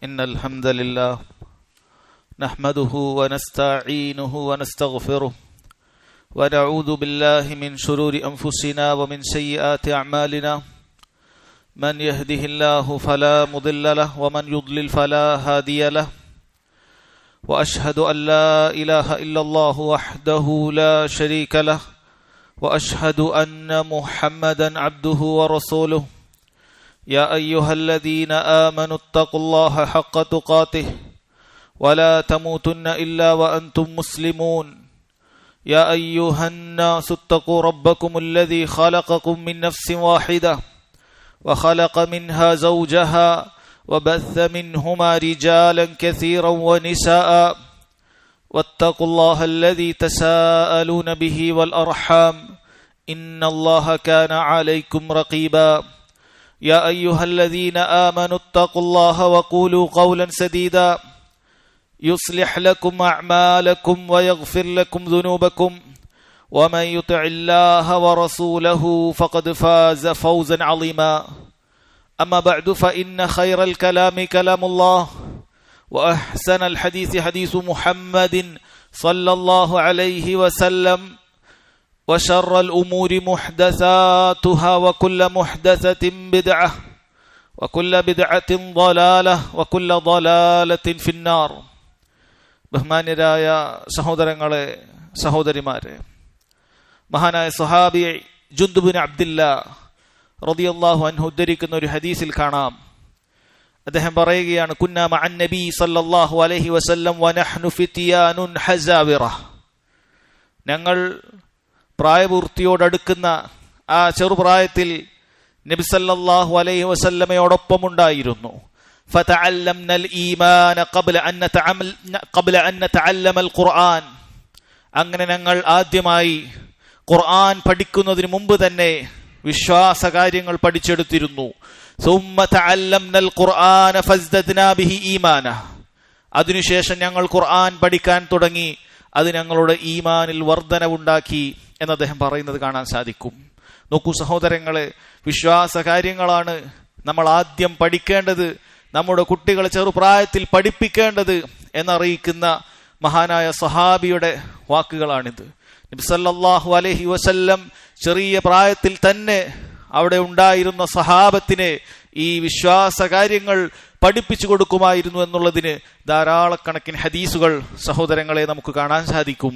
إن الحمد لله نحمده ونستعينه ونستغفره ونعوذ بالله من شرور أنفسنا ومن سيئات أعمالنا من يهده الله فلا مضل له ومن يضلل فلا هادي له وأشهد أن لا إله إلا الله وحده لا شريك له وأشهد أن محمدا عبده ورسوله يا أيها الذين آمنوا اتقوا الله حق تقاته ولا تموتن إلا وأنتم مسلمون يا أيها الناس اتقوا ربكم الذي خلقكم من نفس واحدة وخلق منها زوجها وبث منهما رجالا كثيرا ونساء واتقوا الله الذي تساءلون به والأرحام إن الله كان عليكم رقيبا يا أيها الذين آمنوا اتقوا الله وقولوا قولا سديدا يصلح لكم أعمالكم ويغفر لكم ذنوبكم ومن يطع الله ورسوله فقد فاز فوزا عظيما أما بعد فإن خير الكلام كلام الله وأحسن الحديث حديث محمد صلى الله عليه وسلم وشر الأمور محدثاتها وكل محدثة بدعة وكل بدعة ضلالة وكل ضلالة في النار. ബഹുമാന്യരായ സഹോദരങ്ങളെ, സഹോദരിമാരെ, മഹാനായ സ്വഹാബി ജുന്ദുബിൻ അബ്ദില്ലാ റളിയല്ലാഹു അൻഹു ഉദ്ധരിക്കുന്ന ഒരു ഹദീസിൽ കാണാം. അദ്ദേഹം പറയുകയാണ്, കുന്നാ മഅൻ നബി സല്ലല്ലാഹു അലൈഹി വസല്ലം വനഹ്നു ഫിത്യാനുൻ ഹസാവിറ. ഞങ്ങൾ പ്രായപൂർത്തിയോടടുക്കുന്ന ആ ചെറുപ്രായത്തിൽ നബി സല്ലല്ലാഹു അലൈഹി വസല്ലമയോടൊപ്പം ഉണ്ടായിരുന്നു. ഫതഅല്ലംന ഈമാന ഖബ്ല അൻ നതഅല്ലമ അൽ ഖുർആൻ. അങ്ങനെ ഞങ്ങൾ ആദ്യമായി ഖുർആൻ പഠിക്കുന്നതിന് മുമ്പ് തന്നെ വിശ്വാസ കാര്യങ്ങൾ പഠിച്ചെടുത്തിരുന്നു. സുമ്മ തഅല്ലംന അൽ ഖുർആന ഫസ്ദദ്നാ ബിഹി ഈമാന. അതിനുശേഷം ഞങ്ങൾ ഖുർആൻ പഠിക്കാൻ തുടങ്ങി, അത് ഞങ്ങളുടെ ഈമാനിൽ വർധനവുണ്ടാക്കി എന്ന് അദ്ദേഹം പറയുന്നത് കാണാൻ സാധിക്കും. നോക്കൂ സഹോദരങ്ങളെ, വിശ്വാസ കാര്യങ്ങളാണ് നമ്മൾ ആദ്യം പഠിക്കേണ്ടത്, നമ്മുടെ കുട്ടികളെ ചെറുപ്രായത്തിൽ പഠിപ്പിക്കേണ്ടത് എന്നറിയിക്കുന്ന മഹാനായ സഹാബിയുടെ വാക്കുകളാണിത്. നബി സല്ലല്ലാഹു അലൈഹി വസല്ലം ചെറിയ പ്രായത്തിൽ തന്നെ അവിടെ ഉണ്ടായിരുന്ന സഹാബത്തിനെ ഈ വിശ്വാസ കാര്യങ്ങൾ പഠിപ്പിച്ചു കൊടുക്കുമായിരുന്നു എന്നുള്ളതിന് ധാരാളക്കണക്കിന് ഹദീസുകൾ സഹോദരങ്ങളെ നമുക്ക് കാണാൻ സാധിക്കും.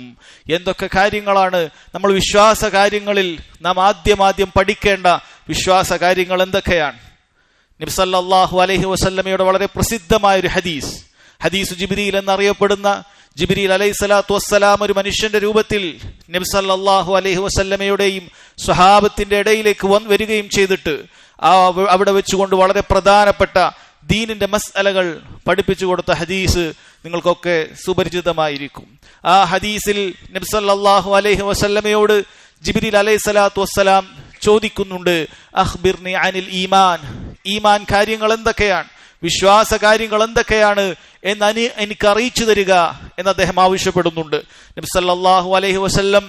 എന്തൊക്കെ കാര്യങ്ങളാണ് നമ്മൾ വിശ്വാസ കാര്യങ്ങളിൽ നാം ആദ്യം പഠിക്കേണ്ട വിശ്വാസ കാര്യങ്ങൾ എന്തൊക്കെയാണ്? നബി സല്ലല്ലാഹു അലൈഹി വസല്ലമയുടെ വളരെ പ്രസിദ്ധമായ ഒരു ഹദീസ് ജിബ്രീൽ എന്നറിയപ്പെടുന്ന ജിബ്രീൽ അലൈഹി സ്വലാത്തു വസ്സലാം ഒരു മനുഷ്യന്റെ രൂപത്തിൽ നബി സല്ലല്ലാഹു അലൈഹി വസല്ലമയുടെയും സ്വഹാബത്തിന്റെ ഇടയിലേക്ക് വരികയും ചെയ്തിട്ട് അവിടെ വെച്ചുകൊണ്ട് വളരെ പ്രധാനപ്പെട്ട ദീനിന്റെ മസ്അലകൾ പഠിപ്പിച്ചു കൊടുത്ത ഹദീസ് നിങ്ങൾക്കൊക്കെ സുപരിചിതമായിരിക്കും. ആ ഹദീസിൽ നബി സല്ലല്ലാഹു അലൈഹി വസല്ലമയോട് ജിബ്രീൽ അലൈഹി സ്വലാത്തു വസ്സലാം ചോദിക്കുന്നുണ്ട്, അഖ്ബിർനി അനിൽ ഈമാൻ. ഈമാൻ കാര്യങ്ങൾ എന്തൊക്കെയാണ്, വിശ്വാസ കാര്യങ്ങൾ എന്തൊക്കെയാണ് എന്ന് എനിക്ക് അറിയിച്ചു തരിക എന്ന് അദ്ദേഹം ആവശ്യപ്പെടുന്നുണ്ട്. നബി സല്ലല്ലാഹു അലൈഹി വസല്ലം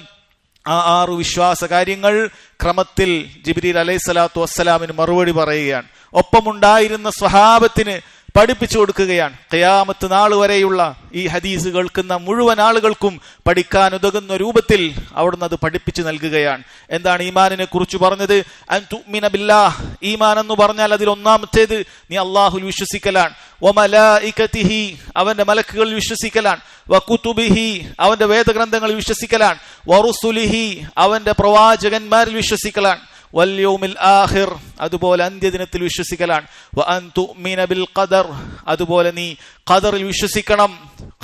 ആ 6 വിശ്വാസ കാര്യങ്ങൾ ക്രമത്തിൽ ജിബ്രീൽ അലൈഹി സ്വലാത്തു വസ്സലാമിന് മറുപടി പറയുകയാണ്. ഒപ്പമുണ്ടായിരുന്ന സ്വഹാബത്തിന് പഠിപ്പിച്ചു കൊടുക്കുകയാണ്. ഖിയാമത്ത് നാൾ വരെയുള്ള ഈ ഹദീസ് കേൾക്കുന്ന മുഴുവൻ ആളുകൾക്കും പഠിക്കാൻ ഉതകുന്ന രൂപത്തിൽ അവിടുന്ന് അത് പഠിപ്പിച്ചു നൽകുകയാണ്. എന്താണ് ഈമാനിനെ കുറിച്ച് പറഞ്ഞത്? അൻ തുഅ്മിന ബില്ലാഹ്. ഈമാൻ എന്ന് പറഞ്ഞാൽ അതിൽ ഒന്നാമത്തേത് നീ അല്ലാഹുൽ വിശ്വസിക്കലാണ്. വമലായികതിഹി, അവന്റെ മലക്കുകളിൽ വിശ്വസിക്കലാണ്. വകുതുബിഹി, അവന്റെ വേദഗ്രന്ഥങ്ങളിൽ വിശ്വസിക്കലാണ്. വറുസുലിഹി, അവന്റെ പ്രവാചകന്മാരിൽ വിശ്വസിക്കലാണ്. വൽയൗമിൽ ആഖിർ, അതുപോലെ അന്ത്യദിനത്തിൽ വിശ്വസിക്കലാണ്. വഅൻ തുഅ്മിന ബിൽ ഖദർ, അതുപോലെ നീ ഖദറിൽ വിശ്വസിക്കണം.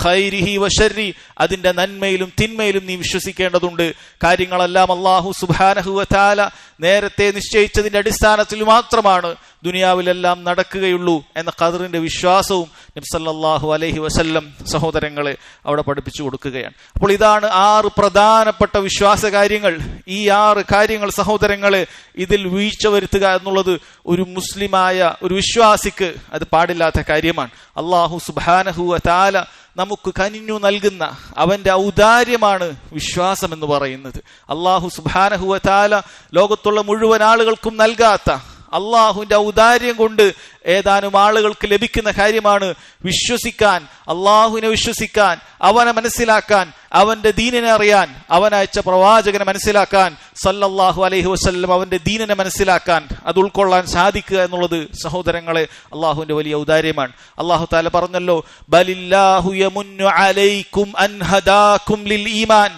ഖൈരിഹി വശർരി, അതിന്റെ നന്മയിലും തിന്മയിലും നീ വിശ്വസിക്കേണ്ടതുണ്ട്. കാര്യങ്ങളെല്ലാം അല്ലാഹു സുബ്ഹാനഹു വ തആല നേരത്തെ നിശ്ചയിച്ചതിന്റെ അടിസ്ഥാനത്തിൽ മാത്രമാണ് ദുനിയാവിലെല്ലാം നടക്കുകയുള്ളൂ എന്ന ഖദറിന്റെ വിശ്വാസവും നബി സല്ലല്ലാഹു അലൈഹി വസല്ലം സഹോദരങ്ങളെ അവിടെ പഠിപ്പിച്ചു കൊടുക്കുകയാണ്. അപ്പോൾ ഇതാണ് 6 പ്രധാനപ്പെട്ട വിശ്വാസ കാര്യങ്ങൾ. ഈ 6 കാര്യങ്ങൾ സഹോദരങ്ങളെ, ഇതിൽ വീഴ്ച വരുത്തുക എന്നുള്ളത് ഒരു മുസ്ലിമായ ഒരു വിശ്വാസിക്ക് അത് പാടില്ലാത്ത കാര്യമാണ്. അല്ലാഹു സുബ്ഹാനഹു വ തആല നമുക്ക് കനിഞ്ഞു നൽകുന്ന അവന്റെ ഔദാര്യമാണ് വിശ്വാസം എന്ന് പറയുന്നത്. അല്ലാഹു സുബ്ഹാനഹു വ തആല ലോകത്തുള്ള മുഴുവൻ ആളുകൾക്കും നൽകാത്ത അള്ളാഹുവിന്റെ ഔദാര്യം കൊണ്ട് ഏതാനും ആളുകൾക്ക് ലഭിക്കുന്ന കാര്യമാണ് വിശ്വസിക്കാൻ, അള്ളാഹുവിനെ വിശ്വസിക്കാൻ, അവനെ മനസ്സിലാക്കാൻ, അവന്റെ ദീനിനെ അറിയാൻ, അവനയച്ച പ്രവാചകനെ മനസ്സിലാക്കാൻ, സല്ലല്ലാഹു അലൈഹി വസല്ലം അവന്റെ ദീനിനെ മനസ്സിലാക്കാൻ, അത് ഉൾക്കൊള്ളാൻ സാധിക്കുക എന്നുള്ളത് സഹോദരങ്ങളെ അള്ളാഹുവിന്റെ വലിയ ഔദാര്യമാണ്. അള്ളാഹു തആല പറഞ്ഞല്ലോ, ബലില്ലാഹു യമുന്നു അലൈക്കും അൻ ഹദാകും ലിൽ ഈമാൻ.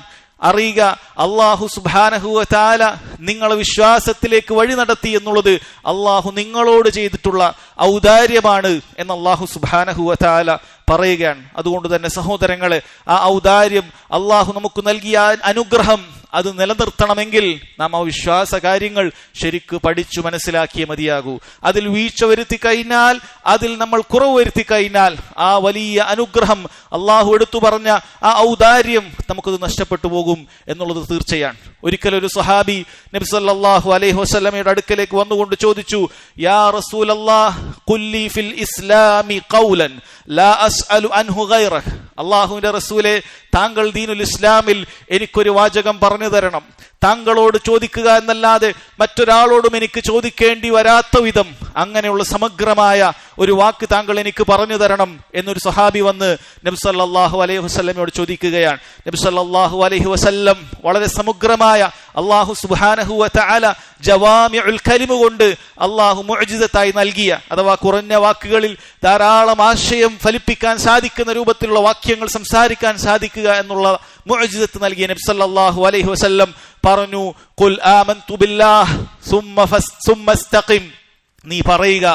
അറിയുക, അള്ളാഹു സുബ്ഹാനഹു വ തആല നിങ്ങളെ വിശ്വാസത്തിലേക്ക് വഴി നടത്തി എന്നുള്ളത് അള്ളാഹു നിങ്ങളോട് ചെയ്തിട്ടുള്ള ഔദാര്യമാണ് എന്ന് അള്ളാഹു സുബ്ഹാനഹു വ തആല പറയുകയാണ്. അതുകൊണ്ട് തന്നെ സഹോദരങ്ങളെ, ആ ഔദാര്യം, അള്ളാഹു നമുക്ക് നൽകിയ അനുഗ്രഹം അത് നിലനിർത്തണമെങ്കിൽ നാം ആ വിശ്വാസ കാര്യങ്ങൾ ശരിക്ക് പഠിച്ചു മനസ്സിലാക്കിയേ മതിയാകൂ. അതിൽ വീഴ്ച വരുത്തി കഴിഞ്ഞാൽ, അതിൽ നമ്മൾ കുറവ് വരുത്തി കഴിഞ്ഞാൽ ആ വലിയ അനുഗ്രഹം, അള്ളാഹു എടുത്തു പറഞ്ഞ ആ ഔദാര്യം നമുക്കത് നഷ്ടപ്പെട്ടു പോകും എന്നുള്ളത് തീർച്ചയാണ്. ഒരിക്കലൊരു സ്വഹാബി നബി സല്ലല്ലാഹു അലൈഹി വസല്ലമയുടെ അടുക്കലേക്ക് വന്നുകൊണ്ട് ചോദിച്ചു, യാ റസൂലല്ലാഹ് ഖുല്ലി ഫിൽ ഇസ്ലാമി ഖൗലൻ ലാ അസ്അലു അൻഹു ഗൈറഹ്. അള്ളാഹുവിന്റെ റസൂലെ, താങ്കൾ ദീനുൽ ഇസ്ലാമിൽ എനിക്കൊരു വാചകം പറഞ്ഞു തരണം. താങ്കളോട് ചോദിക്കുക എന്നല്ലാതെ മറ്റൊരാളോടും എനിക്ക് ചോദിക്കേണ്ടി വരാത്ത വിധം അങ്ങനെയുള്ള സമഗ്രമായ ഒരു വാക്ക് താങ്കൾ എനിക്ക് പറഞ്ഞു തരണം എന്നൊരു സഹാബി വന്ന് നബി സല്ലല്ലാഹു അലൈഹി വസല്ലമയോട് ചോദിക്കുകയാണ്. നബി സല്ലല്ലാഹു അലൈഹി വസല്ലം വളരെ സമഗ്രമായ, അള്ളാഹു സുബ്ഹാനഹു വ തആല ജവാമിഉൽ കലിമ കൊണ്ട് അള്ളാഹു മുഅ്ജിസത്തായി നൽകിയ, അഥവാ കുറഞ്ഞ വാക്കുകളിൽ ധാരാളം ആശയം ഫലിപ്പിക്കാൻ സാധിക്കുന്ന രൂപത്തിലുള്ള വാക്യങ്ങൾ സംസാരിക്കാൻ സാധിക്കുക എന്നുള്ള മുഅ്ജിസത്ത് നൽകിയ നബി സല്ലല്ലാഹു അലൈഹി വസല്ലം പറഞ്ഞു, ഖുൽ ആമൻതു ബില്ലാഹ് സുമ്മ ഇസ്തഖിം. നീ പറയുക,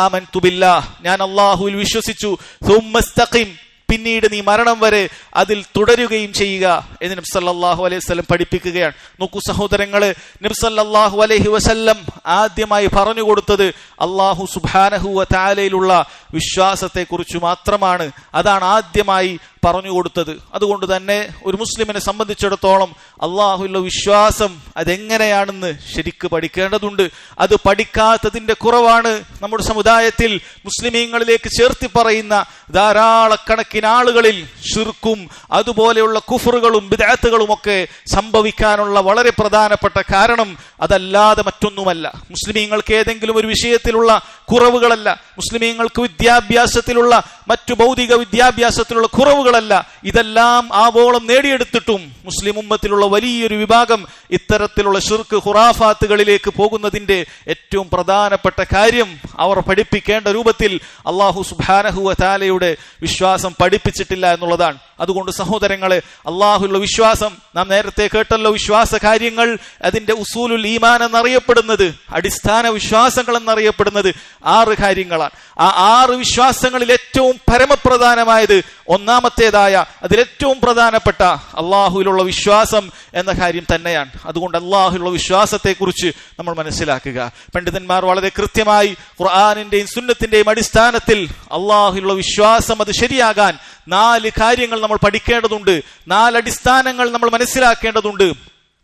ആമൻതു ബില്ലാഹ്, ഞാൻ അല്ലാഹുവിൽ വിശ്വസിച്ചു, സുമ്മ ഇസ്തഖിം, പിന്നീട് നീ മരണം വരെ അതിൽ തുടരുകയും ചെയ്യുക എന്ന് നബി സല്ലല്ലാഹു അലൈഹി വസല്ലം പഠിപ്പിക്കുകയാണ്. നോക്കൂ സഹോദരങ്ങളെ, നബി സല്ലല്ലാഹു അലൈഹി വസല്ലം ആദ്യമായി പറഞ്ഞു കൊടുത്തത് അല്ലാഹു സുബ്ഹാനഹു വ തആലയിലുള്ള വിശ്വാസത്തെ കുറിച്ച് മാത്രമാണ്. അതാണ് ആദ്യമായി പറഞ്ഞു കൊടുത്തത്. അതുകൊണ്ട് തന്നെ ഒരു മുസ്ലിമിനെ സംബന്ധിച്ചിടത്തോളം അള്ളാഹുവിലുള്ള വിശ്വാസം അതെങ്ങനെയാണെന്ന് ശരിക്ക് പഠിക്കേണ്ടതുണ്ട്. അത് പഠിക്കാത്തതിന്റെ കുറവാണ് നമ്മുടെ സമുദായത്തിൽ മുസ്ലിമീങ്ങളിലേക്ക് ചേർത്തി പറയുന്ന ധാരാളക്കണക്കിന് ആളുകളിൽ ശിർക്കും അതുപോലെയുള്ള കുഫറുകളും ബിദ്അത്തുകളും ഒക്കെ സംഭവിക്കാനുള്ള വളരെ പ്രധാനപ്പെട്ട കാരണം അതല്ലാതെ മറ്റൊന്നുമല്ല. മുസ്ലിമീങ്ങൾക്ക് ഏതെങ്കിലും ഒരു വിഷയത്തിലുള്ള കുറവുകളല്ല, മുസ്ലിമീങ്ങൾക്ക് വിദ്യാഭ്യാസത്തിലുള്ള, മറ്റു ഭൗതിക വിദ്യാഭ്യാസത്തിലുള്ള കുറവുകളല്ല. ഇതെല്ലാം ആവോളം നേടിയെടുത്തിട്ടും മുസ്ലിം ഉമ്മത്തിലുള്ള വലിയൊരു വിഭാഗം ഇത്തരത്തിലുള്ള ശിർക്ക് ഖുറാഫാത്തുകളിലേക്ക് പോകുന്നതിന്റെ ഏറ്റവും പ്രധാനപ്പെട്ട കാര്യം അവർ പഠിപ്പിക്കേണ്ട രൂപത്തിൽ അല്ലാഹു സുബ്ഹാനഹു വ തആലയുടെ വിശ്വാസം പഠിപ്പിച്ചിട്ടില്ല എന്നുള്ളതാണ്. അതുകൊണ്ട് സഹോദരങ്ങളെ, അള്ളാഹുവിലുള്ള വിശ്വാസം നാം നേരത്തെ കേട്ടല്ലോ, വിശ്വാസ കാര്യങ്ങൾ അതിന്റെ ഉസൂലുൽ ഈമാൻ എന്നറിയപ്പെടുന്നത്, അടിസ്ഥാന വിശ്വാസങ്ങൾ എന്നറിയപ്പെടുന്നത് 6 കാര്യങ്ങളാണ്. ആ 6 വിശ്വാസങ്ങളിൽ ഏറ്റവും പരമപ്രധാനമായത്, ഒന്നാമത്തേതായ, അതിലേറ്റവും പ്രധാനപ്പെട്ട അള്ളാഹുവിലുള്ള വിശ്വാസം എന്ന കാര്യം തന്നെയാണ്. അതുകൊണ്ട് അള്ളാഹുവിലുള്ള വിശ്വാസത്തെ കുറിച്ച് നമ്മൾ മനസ്സിലാക്കുക. പണ്ഡിതന്മാർ വളരെ കൃത്യമായി ഖുർആനിന്റെയും സുന്നത്തിന്റെയും അടിസ്ഥാനത്തിൽ അള്ളാഹുവിലുള്ള വിശ്വാസം അത് ശരിയാകാൻ 4 കാര്യങ്ങൾ നമ്മൾ പഠിക്കേണ്ടതുണ്ട്, 4 അടിസ്ഥാനങ്ങൾ നമ്മൾ മനസ്സിലാക്കേണ്ടതുണ്ട്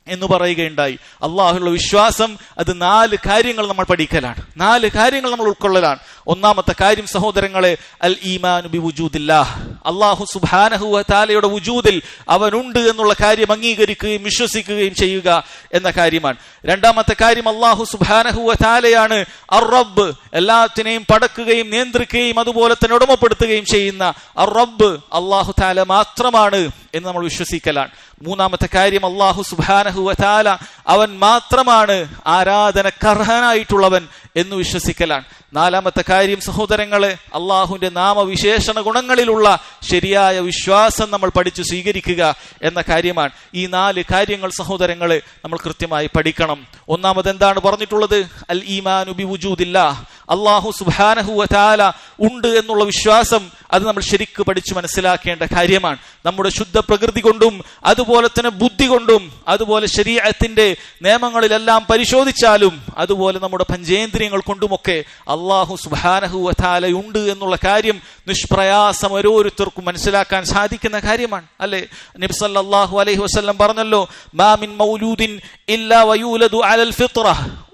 എന്ന് പറയുകയുണ്ടായി. അള്ളാഹുവിലുള്ള വിശ്വാസം അത് 4 കാര്യങ്ങൾ നമ്മൾ പഠിക്കലാണ്, 4 കാര്യങ്ങൾ നമ്മൾ ഉൾക്കൊള്ളലാണ്. ഒന്നാമത്തെ കാര്യം സഹോദരങ്ങളെ, അൽ ഈമാനു ബി വുജൂദില്ലാഹ്, അള്ളാഹു സുബ്ഹാനഹു വ തആലയുടെ വുജൂദിൽ അവനുണ്ട് എന്നുള്ള കാര്യം അംഗീകരിക്കുകയും വിശ്വസിക്കുകയും ചെയ്യുക എന്ന കാര്യമാണ്. രണ്ടാമത്തെ കാര്യം, അള്ളാഹു സുബ്ഹാനഹു വ തആലയാണ് അർ റബ്ബ്, എല്ലാത്തിനെയും പടക്കുകയും നിയന്ത്രിക്കുകയും അതുപോലെ തന്നെ ഉടമപ്പെടുത്തുകയും ചെയ്യുന്ന അർ റബ്ബ് അള്ളാഹു തആല മാത്രമാണ് എന്ന് നമ്മൾ വിശ്വസിക്കലാണ്. മൂന്നാമത്തെ കാര്യം, അള്ളാഹു സുബ്ഹാനഹു വ തആല അവൻ മാത്രമാണ് ആരാധനക്കർഹനായിട്ടുള്ളവൻ എന്ന് വിശ്വസിക്കലാണ്. നാലാമത്തെ കാര്യം സഹോദരങ്ങളെ, അള്ളാഹുവിന്റെ നാമവിശേഷണ ഗുണങ്ങളിലുള്ള ശരിയായ വിശ്വാസം നമ്മൾ പഠിച്ചു സ്വീകരിക്കുക എന്ന കാര്യമാണ്. ഈ 4 കാര്യങ്ങൾ സഹോദരങ്ങളെ നമ്മൾ കൃത്യമായി പഠിക്കണം. ഒന്നാമത് എന്താണ് പറഞ്ഞിട്ടുള്ളത്? അൽ ഈമാനു ബി വുജൂദില്ലാഹ്, അള്ളാഹു സുബ്ഹാനഹു വ തആല ഉണ്ട് എന്നുള്ള വിശ്വാസം അത് നമ്മൾ ശരിക്ക് പഠിച്ചു മനസ്സിലാക്കേണ്ട കാര്യമാണ്. നമ്മുടെ ശുദ്ധ പ്രകൃതി കൊണ്ടും അതുപോലെ തന്നെ ബുദ്ധി കൊണ്ടും അതുപോലെ ശരീഅത്തിന്റെ നിയമങ്ങളിലെല്ലാം പരിശോധിച്ചാലും അതുപോലെ നമ്മുടെ പഞ്ചേന്ദ്രിയങ്ങൾ കൊണ്ടുമൊക്കെ അള്ളാഹു സുബ്ഹാനഹു വ തആല ഉണ്ട് എന്നുള്ള കാര്യം നിഷ്പ്രയാസം ഓരോരുത്തർക്കും മനസ്സിലാക്കാൻ സാധിക്കുന്ന കാര്യമാണ് അല്ലെ. നബി സല്ലല്ലാഹു അലൈഹി വസല്ലം പറഞ്ഞല്ലോ, മാ മിൻ മൗലൂദിൻ ഇല്ലാ വയൂലദു അലൽ ഫിത്ര,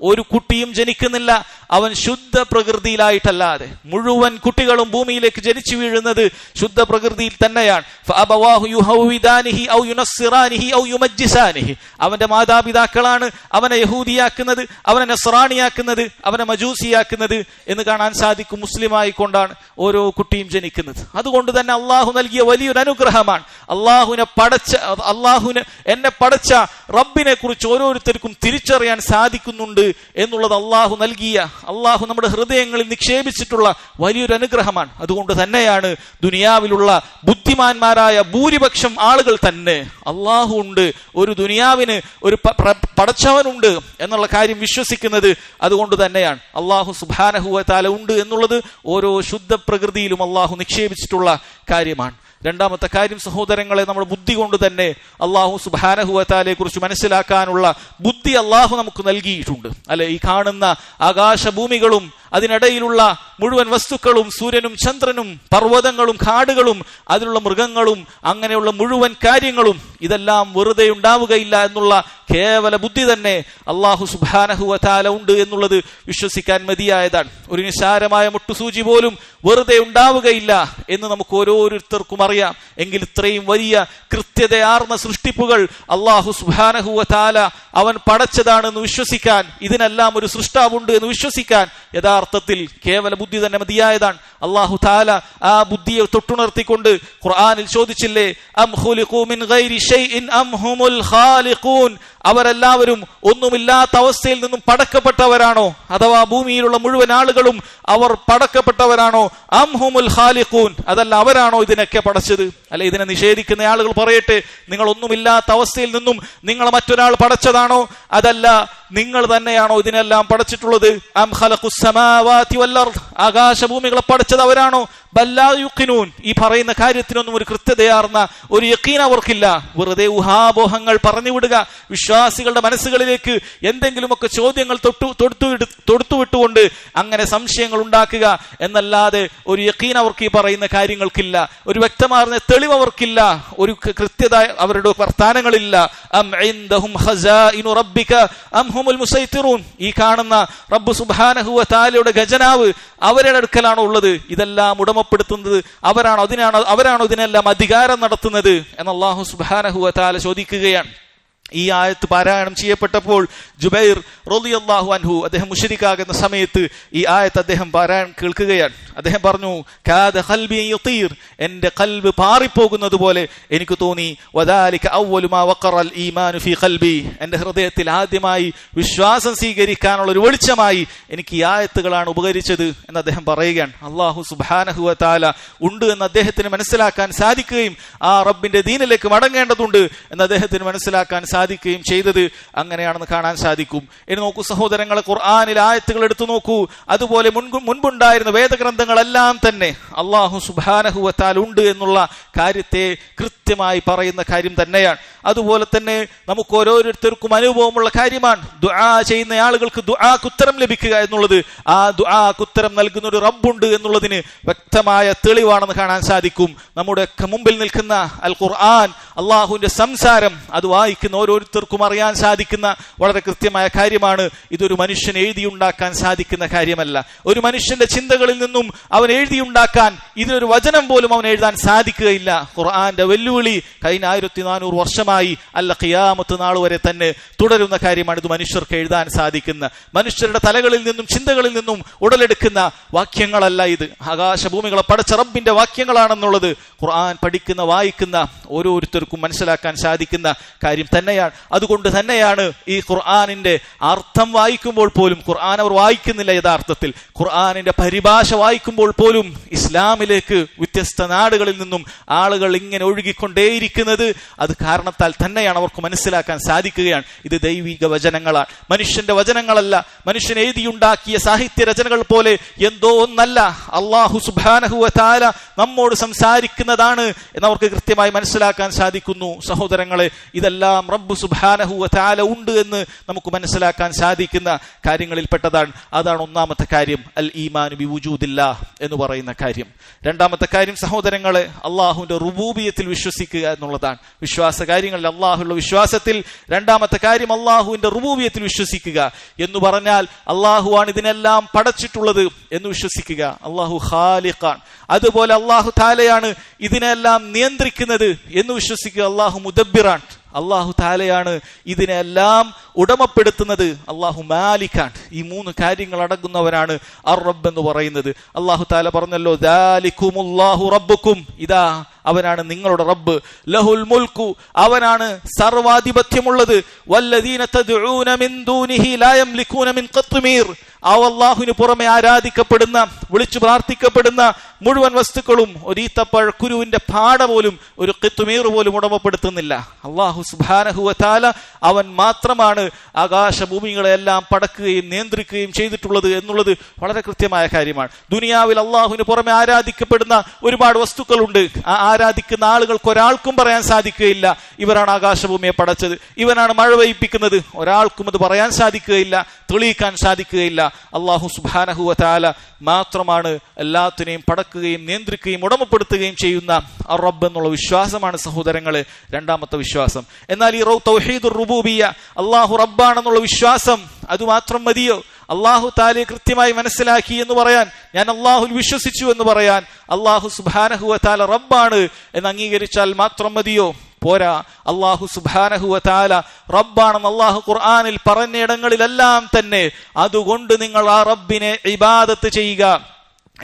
ഒരു കുട്ടിയും ജനിക്കുന്നില്ല അവൻ ശുദ്ധ പ്രകൃതിയിലായിട്ടല്ലാതെ. മുഴുവൻ കുട്ടികളും ഭൂമിയിലേക്ക് ജനിച്ചു വീഴുന്നത് ശുദ്ധ പ്രകൃതിയിൽ തന്നെയാണ്. ഫഅബവാഹു യുഹൗവിദാനിഹി ഔ യുനസ്സിറാനിഹി ഔ യുമജ്ജിസാനിഹി, അവന്റെ മാതാപിതാക്കളാണ് അവനെ യഹൂദിയാക്കുന്നത്, അവനെ നസ്രാണിയാക്കുന്നത്, അവനെ മജൂസിയാക്കുന്നത് എന്ന് കാണാൻ സാധിക്കും. മുസ്ലിമായി കൊണ്ടാണ് ഓരോ കുട്ടിയും ജനിക്കുന്നത്. അതുകൊണ്ട് തന്നെ അള്ളാഹു നൽകിയ വലിയൊരു അനുഗ്രഹമാണ്. എന്നെ പടച്ച റബ്ബിനെ കുറിച്ച് ഓരോരുത്തർക്കും തിരിച്ചറിയാൻ സാധിക്കുന്നുണ്ട് എന്നുള്ളത് അള്ളാഹു നമ്മുടെ ഹൃദയങ്ങളിൽ നിക്ഷേപിച്ചിട്ടുള്ള വലിയൊരു അനുഗ്രഹമാണ്. അതുകൊണ്ട് തന്നെയാണ് ദുനിയാവിലുള്ള ബുദ്ധിമാന്മാരായ ഭൂരിപക്ഷം ആളുകൾ തന്നെ അള്ളാഹു ഉണ്ട്, ഒരു ദുനിയാവിന് ഒരു പടച്ചവനുണ്ട് എന്നുള്ള കാര്യം വിശ്വസിക്കുന്നത്. അതുകൊണ്ട് തന്നെയാണ് അള്ളാഹു സുബ്ഹാനഹു വ തആല ഉണ്ട് എന്നുള്ളത് ഓരോ ശുദ്ധ പ്രകൃതിയിലും അള്ളാഹു നിക്ഷേപിച്ചിട്ടുള്ള കാര്യമാണ്. രണ്ടാമത്തെ കാര്യം സഹോദരങ്ങളെ, നമ്മുടെ ബുദ്ധി കൊണ്ട് തന്നെ അള്ളാഹു സുബ്ഹാനഹു വ തആലയെ കുറിച്ച് മനസ്സിലാക്കാനുള്ള ബുദ്ധി അള്ളാഹു നമുക്ക് നൽകിയിട്ടുണ്ട് അല്ലെ. ഈ കാണുന്ന ആകാശഭൂമികളും അതിനിടയിലുള്ള മുഴുവൻ വസ്തുക്കളും, സൂര്യനും ചന്ദ്രനും പർവ്വതങ്ങളും കാടുകളും അതിലുള്ള മൃഗങ്ങളും അങ്ങനെയുള്ള മുഴുവൻ കാര്യങ്ങളും ഇതെല്ലാം വെറുതെ ഉണ്ടാവുകയില്ല എന്നുള്ള കേവല ബുദ്ധി തന്നെ അള്ളാഹു സുബ്ഹാനഹു വ തആല ഉണ്ട് എന്നുള്ളത് വിശ്വസിക്കാൻ മതിയായതാണ്. ഒരു നിസ്സാരമായ മുട്ടുസൂചി പോലും വെറുതെ ഉണ്ടാവുകയില്ല എന്ന് നമുക്ക് ഓരോരുത്തർക്കും അറിയാം. എങ്കിൽ ഇത്രയും വലിയ കൃത്യതയാർന്ന സൃഷ്ടിപ്പുകൾ അള്ളാഹു സുബ്ഹാനഹു വ തആല അവൻ പടച്ചതാണെന്ന് വിശ്വസിക്കാൻ, ഇതിനെല്ലാം ഒരു സൃഷ്ടാവുണ്ട് എന്ന് വിശ്വസിക്കാൻ യഥാർത്ഥത്തിൽ കേവല ബുദ്ധി തന്നെ മതിയായതാണ്. അള്ളാഹു തആല ആ ബുദ്ധിയെ തൊട്ടുണർത്തിക്കൊണ്ട് ഖുർആനിൽ ചോദിച്ചില്ലേ, അം ഖുലിഖൂ മിൻ ഗൈരി ഷൈഇൻ അം ഹുമുൽ ഖാലിഖൂൻ, അവരെല്ലാവരും ഒന്നുമില്ലാത്ത അവസ്ഥയിൽ നിന്നും പടക്കപ്പെട്ടവരാണോ, അഥവാ ഭൂമിയിലുള്ള മുഴുവൻ ആളുകളും അവർ പടക്കപ്പെട്ടവരാണോ, അം ഹുമുൽ ഖാലിഖൂൻ, അതല്ല അവരാണോ ഇതിനൊക്കെ പടച്ചത്? അല്ലെ, ഇതിനെ നിഷേധിക്കുന്ന ആളുകൾ പറയട്ടെ, നിങ്ങൾ ഒന്നുമില്ലാത്ത അവസ്ഥയിൽ നിന്നും നിങ്ങളെ മറ്റൊരാൾ പടച്ചതാണോ, അതല്ല നിങ്ങൾ തന്നെയാണോ ഇതിനെല്ലാം പടച്ചിട്ടുള്ളത്? അം ഖലഖുസ് സമാവാതി വൽ അർദ്, ആകാശഭൂമികളെ പടച്ചത് അവരാണോ? ബല്ലാ യുഖിനൂൻ, ഈ പറയുന്ന കാര്യത്തിനൊന്നും ഒരു കൃത്യതയാർന്ന ഒരു യഖീൻ അവർക്കില്ല. വെറുതെ ഊഹാപോഹങ്ങൾ പറഞ്ഞുവിടുക, വിശ്വാസികളുടെ മനസ്സുകളിലേക്ക് എന്തെങ്കിലുമൊക്കെ ചോദ്യങ്ങൾ തൊടുത്തുവിട്ടുകൊണ്ട് അങ്ങനെ സംശയങ്ങൾ ഉണ്ടാക്കുക എന്നല്ലാതെ ഒരു യഖീൻ അവർക്ക് ഈ പറയുന്ന കാര്യങ്ങൾക്കില്ല, ഒരു വ്യക്തമാർന്ന തെളിവ് അവർക്കില്ല, ഒരു കൃത്യത അവരുടെ വർത്താനങ്ങളില്ല. അം ഇൻദഹും ഖസാഇനു റബ്ബിക അം ഹുമുൽ മുസൈത്തിറൂൻ, ഈ കാണുന്ന റബ്ബ് സുബ്ഹാനഹു വ തആലയുടെ ഖജനാവ് അവരുടെ അടുക്കലാണോ ഉള്ളത്? ഇതെല്ലാം ഉടമപ്പെടുത്തുന്നത് അവരാണോ ഇതിനെല്ലാം അധികാരം നടത്തുന്നത് എന്ന് അല്ലാഹു സുബ്ഹാനഹു വ തആല ചോദിക്കുകയാണ്. ഈ ആയത്ത് പാരായണം ചെയ്യപ്പെട്ടപ്പോൾ ജുബൈർ റളിയല്ലാഹു അൻഹു, അദ്ദേഹം മുശ്രിക്കാകുന്ന സമയത്ത് ഈ ആയത്ത് അദ്ദേഹം പാരായണം കേൾക്കുകയാണ്. അദ്ദേഹം പറഞ്ഞു, കാദ ഖൽബി യതീർ, എന്റെ ഖൽബ് പാറിപ്പോകുന്നത് പോലെ എനിക്ക് തോന്നി. വദാലിക അവ്വലു മാ വഖറൽ ഈമാനു ഫീ ഖൽബി, എന്റെ ഹൃദയത്തിൽ ആദ്യമായി വിശ്വാസം സ്വീകരിക്കാനുള്ള ഒരു വെളിച്ചമായി എനിക്ക് ഈ ആയത്തുകളാണ് ഉപകരിച്ചത് എന്ന് അദ്ദേഹം പറയുകയാണ്. അല്ലാഹു സുബ്ഹാനഹു വ തആല ഉണ്ട് എന്ന് അദ്ദേഹത്തിന് മനസ്സിലാക്കാൻ സാധിക്കുകയും ആ റബ്ബിന്റെ ദീനിലേക്ക് മടങ്ങേണ്ടതുണ്ട് എന്ന് അദ്ദേഹത്തിന് മനസ്സിലാക്കാൻ സാധിക്കുകയും ചെയ്തത് അങ്ങനെയാണെന്ന് കാണാൻ സാധിക്കും. ഇനി നോക്കൂ സഹോദരങ്ങളെ, ഖുർആനിൽ ആയത്തുകൾ എടുത്തു നോക്കൂ. അതുപോലെ മുൻപുണ്ടായിരുന്ന വേദഗ്രന്ഥങ്ങളെല്ലാം തന്നെ അല്ലാഹു സുബ്ഹാനഹു വ തആല ഉണ്ട് എന്നുള്ള കാര്യത്തെ കൃത്യമായി പറയുന്ന കാര്യം തന്നെയാണ്. അതുപോലെ തന്നെ നമുക്ക് ഓരോരുത്തർക്കും അനുഭവമുള്ള കാര്യമാണ് ദുആ ചെയ്യുന്ന ആളുകൾക്ക് ദുആക്ക് ഉത്തരം ലഭിക്കുക എന്നുള്ളത്. ആ ദുആക്ക് ഉത്തരം നൽകുന്ന ഒരു റബ്ബുണ്ട് എന്നുള്ളതിന് വ്യക്തമായ തെളിവാണെന്ന് കാണാൻ സാധിക്കും. നമ്മുടെ മുമ്പിൽ നിൽക്കുന്ന അൽ ഖുർആൻ, അള്ളാഹുവിന്റെ സംസാരം, അത് വായിക്കുന്ന ഓരോരുത്തർക്കും അറിയാൻ സാധിക്കുന്ന വളരെ കൃത്യമായ കാര്യമാണ്. ഇതൊരു മനുഷ്യൻ എഴുതിയുണ്ടാക്കാൻ സാധിക്കുന്ന കാര്യമല്ല. ഒരു മനുഷ്യന്റെ ചിന്തകളിൽ നിന്നും അവൻ എഴുതിയുണ്ടാക്കാൻ ഇതിലൊരു വചനം പോലും അവൻ എഴുതാൻ സാധിക്കുകയില്ല. ഖുർആന്റെ വെല്ലുവിളി കഴിഞ്ഞ 1400 വർഷമായി അല്ല ഖിയാമത്ത് നാൾ വരെ തന്നെ തുടരുന്ന കാര്യമാണ്. ഇത് മനുഷ്യർക്ക് എഴുതാൻ സാധിക്കുന്ന, മനുഷ്യരുടെ തലകളിൽ നിന്നും ചിന്തകളിൽ നിന്നും ഉടലെടുക്കുന്ന വാക്യങ്ങളല്ല. ഇത് ആകാശഭൂമികളെ പടച്ച റബ്ബിന്റെ വാക്യങ്ങളാണെന്നുള്ളത് ഖുർആൻ പഠിക്കുന്ന വായിക്കുന്ന ഓരോരുത്തർക്കും മനസ്സിലാക്കാൻ സാധിക്കുന്ന കാര്യം തന്നെയാണ്. അതുകൊണ്ട് തന്നെയാണ് ഈ ഖുർആനിന്റെ അർത്ഥം വായിക്കുമ്പോൾ പോലും, ഖുർആൻ അവർ വായിക്കുന്നില്ല യഥാർത്ഥത്തിൽ, ഖുർആനിന്റെ പരിഭാഷ വായിക്കുമ്പോൾ പോലും ഇസ്ലാമിലേക്ക് വ്യത്യസ്ത നാടുകളിൽ നിന്നും ആളുകൾ ഇങ്ങനെ ഒഴുകിക്കൊണ്ടേയിരിക്കുന്നത് അത് കാരണത്താൽ തന്നെയാണ്. അവർക്ക് മനസ്സിലാക്കാൻ സാധിക്കുകയാണ് ഇത് ദൈവിക വചനങ്ങളാണ്, മനുഷ്യന്റെ വചനങ്ങളല്ല, മനുഷ്യൻ എഴുതിയുണ്ടാക്കിയ സാഹിത്യ രചനകൾ പോലെ എന്തോ ഒന്നല്ല, അല്ലാഹു സുബ്ഹാനഹു വ തആല നമ്മോട് സംസാരിക്കുന്നതാണ് എന്നവർക്ക് കൃത്യമായി മനസ്സിലാക്കാൻ സാധിക്കും. സാധിക്കുന്നു. സഹോദരങ്ങളെ, ഇതെല്ലാം റബ്ബ് സുബ്ഹാനഹു വ തആല ഉണ്ട് എന്ന് നമുക്ക് മനസ്സിലാക്കാൻ സാധിക്കുന്ന കാര്യങ്ങളിൽപ്പെട്ടതാണ്. അതാണ് ഒന്നാമത്തെ കാര്യം, അൽ ഈമാനു ബി വുജൂദില്ലാഹ് എന്ന് പറയുന്ന കാര്യം. രണ്ടാമത്തെ കാര്യം സഹോദരങ്ങളെ, അള്ളാഹുവിന്റെ റുബൂബിയത്തിൽ വിശ്വസിക്കുക എന്നുള്ളതാണ്. വിശ്വാസ കാര്യങ്ങളിൽ അള്ളാഹുള്ള വിശ്വാസത്തിൽ രണ്ടാമത്തെ കാര്യം അള്ളാഹുവിന്റെ റുബൂബിയത്തിൽ വിശ്വസിക്കുക എന്ന് പറഞ്ഞാൽ അള്ളാഹുവാണ് ഇതിനെല്ലാം പടച്ചിട്ടുള്ളത് എന്ന് വിശ്വസിക്കുക. അള്ളാഹു ഖാലിഖാൻ. അതുപോലെ അള്ളാഹു തആലയാണ് ഇതിനെല്ലാം നിയന്ത്രിക്കുന്നത് എന്ന് വിശ്വസിക്കുക. അള്ളാഹു മുദബ്ബിറാൻ. അള്ളാഹു തആലയാണ് ഇതിനെല്ലാം ഉടമപ്പെടുത്തുന്നത്. അള്ളാഹു മാലിക്കാണ്. ഈ മൂന്ന് കാര്യങ്ങൾ അടങ്ങുന്നവരാണ് അർ റബ്ബ് എന്ന് പറയുന്നത്. അള്ളാഹു തആല പറഞ്ഞല്ലോ, ദാലികുമുല്ലാഹു റബ്ബുക്കും, ഇതാ അവനാണ് നിങ്ങളുടെ റബ്ബ്. ലഹുൽ മുൽക്കു, അവനാണ് സർവാധിപത്യമുള്ളത്. വല്ലദീന തദ്ഊന മിൻ ദൂനിഹി ലാ യംലികൂന മിൻ ഖത്മീർ, ആ അല്ലാഹുവിന് പുറമെ ആരാധിക്കപ്പെടുന്ന, വിളിച്ചു പ്രാർത്ഥിക്കപ്പെടുന്ന മുഴുവൻ വസ്തുക്കളും ഒരു ഈത്തപ്പഴക്കുരുവിന്റെ പാട പോലും, ഒരു ഖത്മീർ പോലും ഉടമപ്പെടുത്തുന്നില്ല. അല്ലാഹു സുബ്ഹാനഹു വ തആല അവൻ മാത്രമാണ് ആകാശഭൂമികളെല്ലാം പടക്കുകയും നിയന്ത്രിക്കുകയും ചെയ്തിട്ടുള്ളത് എന്നുള്ളത് വളരെ കൃത്യമായ കാര്യമാണ്. ദുനിയാവിൽ അല്ലാഹുവിന് പുറമെ ആരാധിക്കപ്പെടുന്ന ഒരുപാട് വസ്തുക്കളുണ്ട്. ആ ആരാധിക്കുന്ന ആളുകൾക്ക് ഒരാൾക്കും പറയാൻ സാധിക്കുകയില്ല ഇവരാണ് ആകാശഭൂമിയെ പടച്ചത്, ഇവനാണ് മഴ പെയ്യിപ്പിക്കുന്നത്. ഒരാൾക്കും അത് പറയാൻ സാധിക്കുകയില്ല, തെളിയിക്കാൻ സാധിക്കുകയില്ല. അല്ലാഹു സുബ്ഹാനഹു വ തആല മാത്രമാണ് എല്ലാത്തിനെയും പടക്കുകയും നിയന്ത്രിക്കുകയും ഉടമപ്പെടുത്തുകയും ചെയ്യുന്ന അർ റബ്ബ് എന്നുള്ള വിശ്വാസമാണ് സഹോദരങ്ങളെ രണ്ടാമത്തെ വിശ്വാസം. എന്നാൽ ഈ തൗഹീദുർ റുബൂബിയ്യ, അല്ലാഹു റബ്ബാണെന്നുള്ള വിശ്വാസം അതുമാത്രം മതിയോ? അള്ളാഹു തആലയെ കൃത്യമായി മനസ്സിലാക്കി എന്ന് പറയാൻ, ഞാൻ അള്ളാഹുൽ വിശ്വസിച്ചു എന്ന് പറയാൻ, അള്ളാഹു സുബ്ഹാനഹു വ തആല റബ്ബാണ് എന്ന് അംഗീകരിച്ചാൽ മാത്രം മതിയോ? പോരാ. അള്ളാഹു സുബ്ഹാനഹു വ തആല റബ്ബാണെന്ന് അള്ളാഹു ഖുർആനിൽ പറഞ്ഞ ഇടങ്ങളിലെല്ലാം തന്നെ അതുകൊണ്ട് നിങ്ങൾ ആ റബ്ബിനെ ഇബാദത്ത് ചെയ്യുക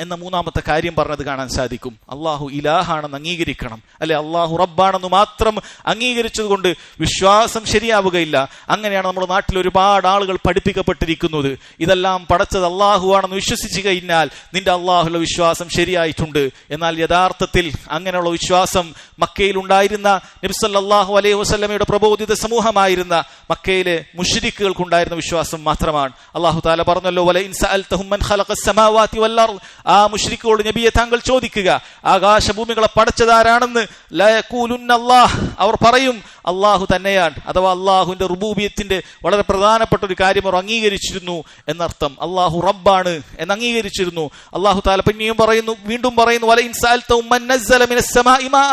എന്ന മൂന്നാമത്തെ കാര്യം പറഞ്ഞത് കാണാൻ സാധിക്കും. അള്ളാഹു ഇലാഹാണെന്ന് അംഗീകരിക്കണം, അല്ലെ? അള്ളാഹു റബ്ബാണെന്ന് മാത്രം അംഗീകരിച്ചത് കൊണ്ട് വിശ്വാസം ശരിയാവുകയില്ല. അങ്ങനെയാണ് നമ്മുടെ നാട്ടിൽ ഒരുപാട് ആളുകൾ പഠിപ്പിക്കപ്പെട്ടിരിക്കുന്നത്. ഇതെല്ലാം പടച്ചത് അള്ളാഹു ആണെന്ന് വിശ്വസിച്ചു കഴിഞ്ഞാൽ നിന്റെ അള്ളാഹുള്ള വിശ്വാസം ശരിയായിട്ടുണ്ട്. എന്നാൽ യഥാർത്ഥത്തിൽ അങ്ങനെയുള്ള വിശ്വാസം മക്കയിൽ ഉണ്ടായിരുന്ന നബി സല്ലല്ലാഹു അലൈഹി വസല്ലമയുടെ പ്രബോധിത സമൂഹമായിരുന്ന മക്കയിലെ മുശ്രിക്കുകൾക്കുണ്ടായിരുന്ന വിശ്വാസം മാത്രമാണ്. അള്ളാഹു തആല പറഞ്ഞല്ലോ, വലഇൻ സഅൽതഹും മൻ ഖലഖസ് സമാവാതി വൽ അർദ്, ആ മുശ്രിക്കുകളോട് നബിയെ താങ്കൾ ചോദിക്കുക, ആകാശഭൂമികളെ പടച്ചതാരാണെന്ന്. ലാ യഖൂലുന്ന അല്ലാഹ്, അവർ പറയും അള്ളാഹു തന്നെയാണ്. അഥവാ അള്ളാഹുവിന്റെ റുബൂബിയത്തിന്റെ വളരെ പ്രധാനപ്പെട്ട ഒരു കാര്യം അവർ അംഗീകരിച്ചിരുന്നു എന്നർത്ഥം. അള്ളാഹു റബ്ബാണ് എന്ന് അംഗീകരിച്ചിരുന്നു. അള്ളാഹു തആല പിന്നെയും പറയുന്നു, വീണ്ടും പറയുന്നു, വലഇൻ സഅൽതഹും മൻ നസ്സല മിനസ് സമാഇ മാ,